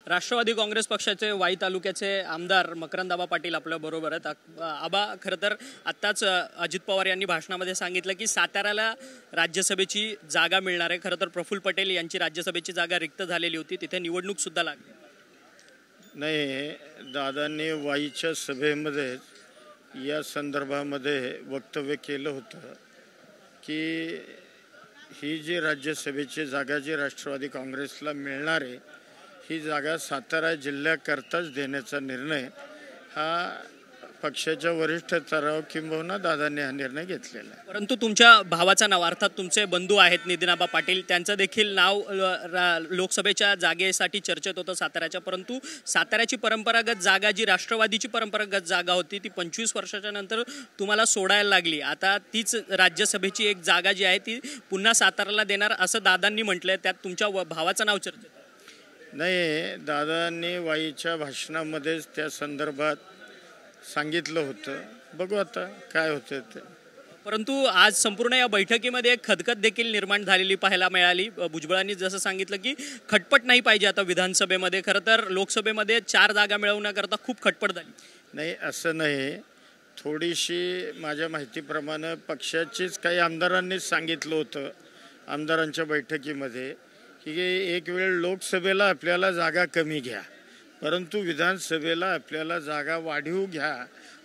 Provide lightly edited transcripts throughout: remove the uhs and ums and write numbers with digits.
राष्ट्रवादी काँग्रेस पक्षाचे वाई तालुक्याचे आमदार मकरंद पाटील आपल्या बरोबर आहेत। आबा, खरं तर आत्ताच अजित पवार यांनी भाषणामध्ये सांगितलं की साताऱ्याला राज्यसभेची जागा मिळणार आहे। खरं तर प्रफुल्ल पटेल यांची राज्यसभेची जागा रिक्त झालेली होती, तिथे निवडणूक सुद्धा लागली नाही। दादांनी वाईच्या सभेमध्ये या संदर्भामध्ये वक्तव्य केलं होतं की ही जी राज्यसभेची जागा जी राष्ट्रवादी काँग्रेसला मिळणार आहे ही जागा सातारा जिल्ह्याकरताच देण्याचा निर्णय हा पक्षाच्या वरिष्ठ स्तरावर किंबहुना दादांनी हा निर्णय घेतलेला आहे। परंतु तुमच्या भावाचं नाव, अर्थात तुमचे बंधू आहेत नितीन पाटील, त्यांचं देखील नाव लोकसभेच्या जागेसाठी चर्चेत होतं साताऱ्याच्या। परंतु साताऱ्याची परंपरागत जागा जी राष्ट्रवादीची परंपरागत जागा होती ती 25 वर्षाच्या नंतर तुम्हाला सोडायला लागली। आता तीच राज्यसभेची एक जागा जी आहे ती पुन्हा साताऱ्याला देणार असं दादांनी म्हटलंय, त्यात तुमच्या भावाचं नाव चर्चेत नाही। दादांनी वाईच्या भाषणामध्येच त्या संदर्भात सांगितलं होतं, बघू आता काय होतं ते। परंतु आज संपूर्ण या बैठकीमध्ये एक खदखद देखील निर्माण झालेली पाहायला मिळाली। भुजबळांनी जसं सांगितलं की खटपट नाही पाहिजे आता विधानसभेमध्ये, खरं तर लोकसभेमध्ये 4 जागा मिळवण्याकरता खूप खटपट झाली। नाही असं नाही, थोडीशी माझ्या माहितीप्रमाणे पक्षाचीच काही आमदारांनीच सांगितलं होतं आमदारांच्या बैठकीमध्ये की एक वेळ लोकसभेला आपल्याला जागा कमी घ्या परंतु विधानसभेला आपल्याला जागा वाढीव घ्या,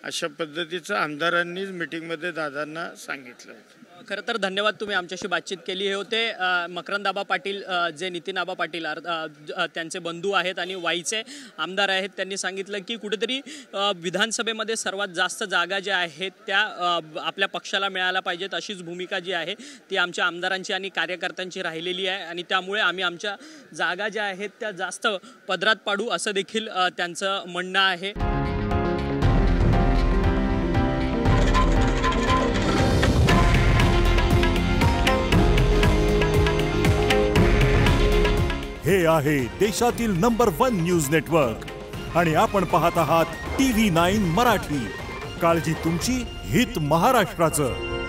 अशा पद्धतीचं आमदारांनीच मीटिंगमध्ये दादांना सांगितलं होतं। खरं तर धन्यवाद, तुम्ही आमच्याशी बातचीत केली। हे होते मकरंद पाटील, जे नितीन पाटील त्यांचे बंधू आहेत आणि वाईचे आमदार आहेत। त्यांनी सांगितलं की कुठेतरी विधानसभेमध्ये सर्वात जास्त जागा ज्या आहेत त्या आपल्या पक्षाला मिळायला पाहिजेत, अशीच भूमिका जी आहे ती आमच्या आमदारांची आणि कार्यकर्त्यांची राहिलेली आहे आणि त्यामुळे आम्ही आमच्या जागा ज्या आहेत त्या जास्त पदरात पाडू असं देखील त्यांचं म्हणणं आहे। हे आहे देशातील नंबर 1 न्यूज नेटवर्क आणि आपण पाहत आहात TV9 मराठी। काळजी तुमची, हित महाराष्ट्राचं।